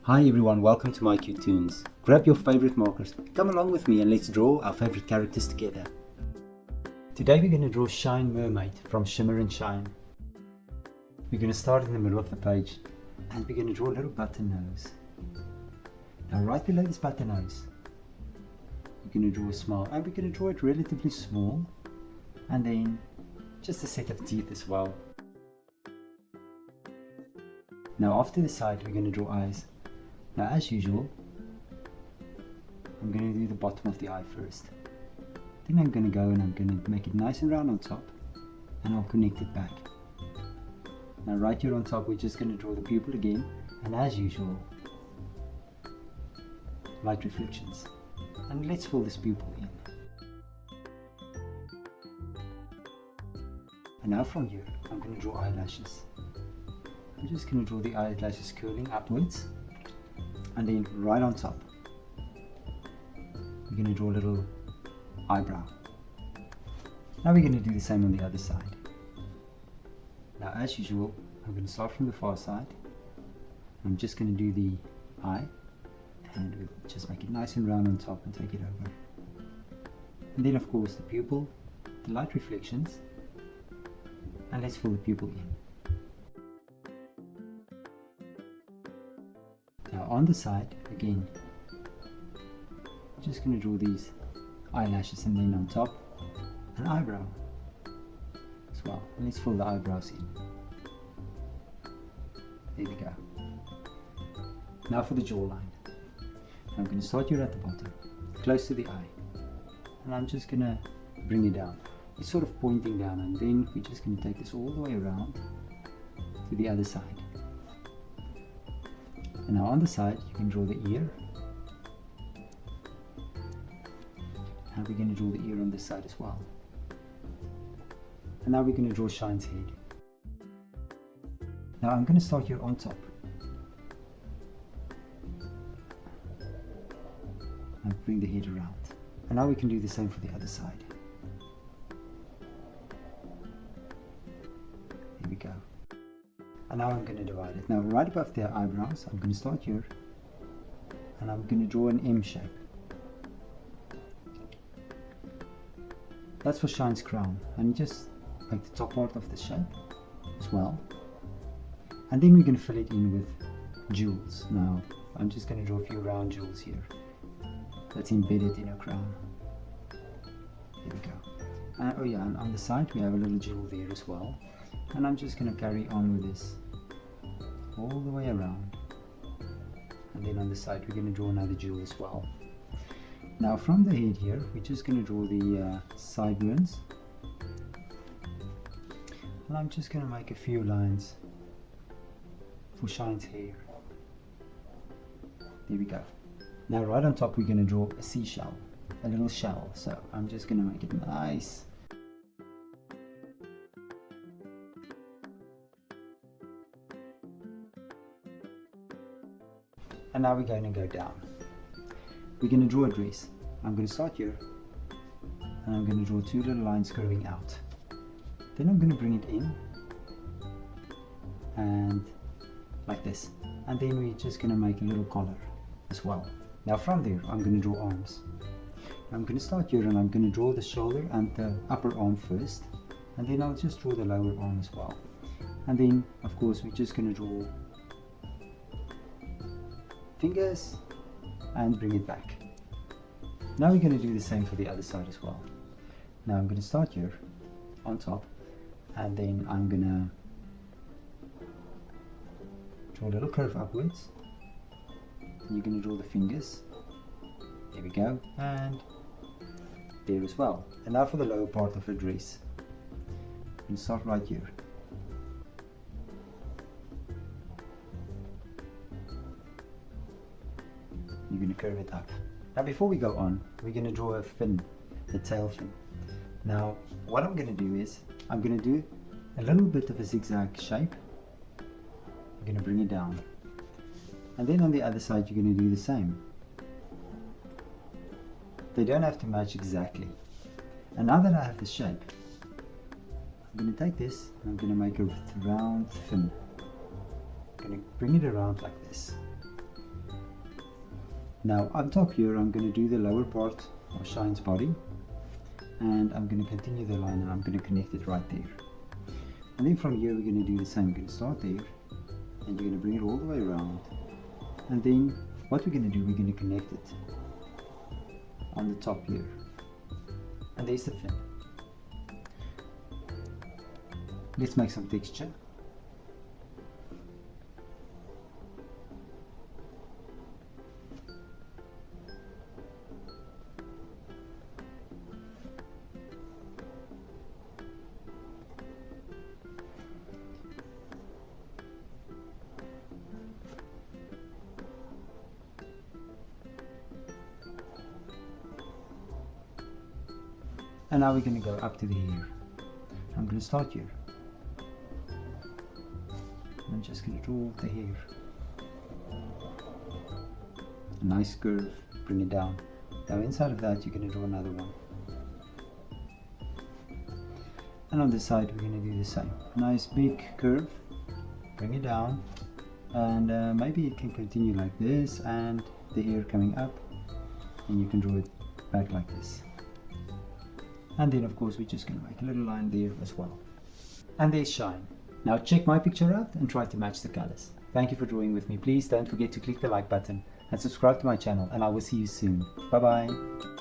Hi everyone, welcome to mycutetoons. Grab your favorite markers, come along with me and let's draw our favorite characters together. Today we're going to draw Shine Mermaid from Shimmer and Shine. We're going to start in the middle of the page and we're going to draw a little button nose. Now right below this button nose, we're going to draw a smile and we're going to draw it relatively small and then just a set of teeth as well. Now off to the side we're going to draw eyes. Now as usual, I'm going to do the bottom of the eye first. Then I'm going to go and I'm going to make it nice and round on top and I'll connect it back. Now right here on top we're just going to draw the pupil again, and as usual, light reflections. And let's fill this pupil in. And now from here I'm going to draw eyelashes. I'm just going to draw the eyelashes curling upwards. And then right on top, we're going to draw a little eyebrow. Now we're going to do the same on the other side. Now as usual, I'm going to start from the far side. I'm just going to do the eye and we'll just make it nice and round on top and take it over. And then of course the pupil, the light reflections, and let's fill the pupil in. Now on the side, again, I'm just going to draw these eyelashes and then on top, an eyebrow as well. And let's fill the eyebrows in. There we go. Now for the jawline. I'm going to start here at the bottom, close to the eye. And I'm just going to bring it down. It's sort of pointing down, and then we're just going to take this all the way around to the other side. And now on the side, you can draw the ear. And we're going to draw the ear on this side as well. And now we're going to draw Shine's head. Now I'm going to start here on top. And bring the head around. And now we can do the same for the other side. There we go. And now I'm going to divide it. Now right above their eyebrows, I'm going to start here and I'm going to draw an M shape. That's for Shine's crown, and just make the top part of the shape as well. And then we're going to fill it in with jewels. Now I'm just going to draw a few round jewels here that's embedded in her crown. There we go. Oh yeah, and on the side we have a little jewel there as well. And I'm just going to carry on with this all the way around, and then on the side we're going to draw another jewel as well. Now from the head here we're just going to draw the sideburns, and I'm just going to make a few lines for Shine's hair. There we go. Now right on top we're going to draw a seashell, a little shell, so I'm just going to make it nice. And now we're going to go down. We're going to draw a dress. I'm going to start here and I'm going to draw two little lines curving out. Then I'm going to bring it in and like this. And then we're just going to make a little collar as well. Now from there I'm going to draw arms. I'm going to start here and I'm going to draw the shoulder and the upper arm first, and then I'll just draw the lower arm as well. And then of course we're just going to draw fingers and bring it back. Now we're going to do the same for the other side as well. Now I'm going to start here on top and then I'm going to draw a little curve upwards. And you're going to draw the fingers. There we go, and there as well. And now for the lower part of the dress. I'm going to start right here. You're going to curve it up. Now before we go on, we're going to draw a fin, the tail fin. Now what I'm going to do is, I'm going to do a little bit of a zigzag shape. I'm going to bring it down. And then on the other side you're going to do the same. They don't have to match exactly. And now that I have the shape, I'm going to take this and I'm going to make a round fin. I'm going to bring it around like this. Now on top here, I'm going to do the lower part of Shine's body, and I'm going to continue the line and I'm going to connect it right there. And then from here we're going to do the same. We're going to start there and you're going to bring it all the way around, and then what we're going to do, we're going to connect it on the top here, and there's the fin. Let's make some texture. And now we're going to go up to the ear. I'm going to start here. I'm just going to draw the hair. A nice curve, bring it down. Now inside of that you're going to draw another one. And on this side we're going to do the same. Nice big curve, bring it down, and maybe it can continue like this and the hair coming up, and you can draw it back like this. And then of course we're just going to make a little line there as well. And there's Shine. Now check my picture out and try to match the colors. Thank you for drawing with me. Please don't forget to click the like button and subscribe to my channel, and I will see you soon. Bye bye.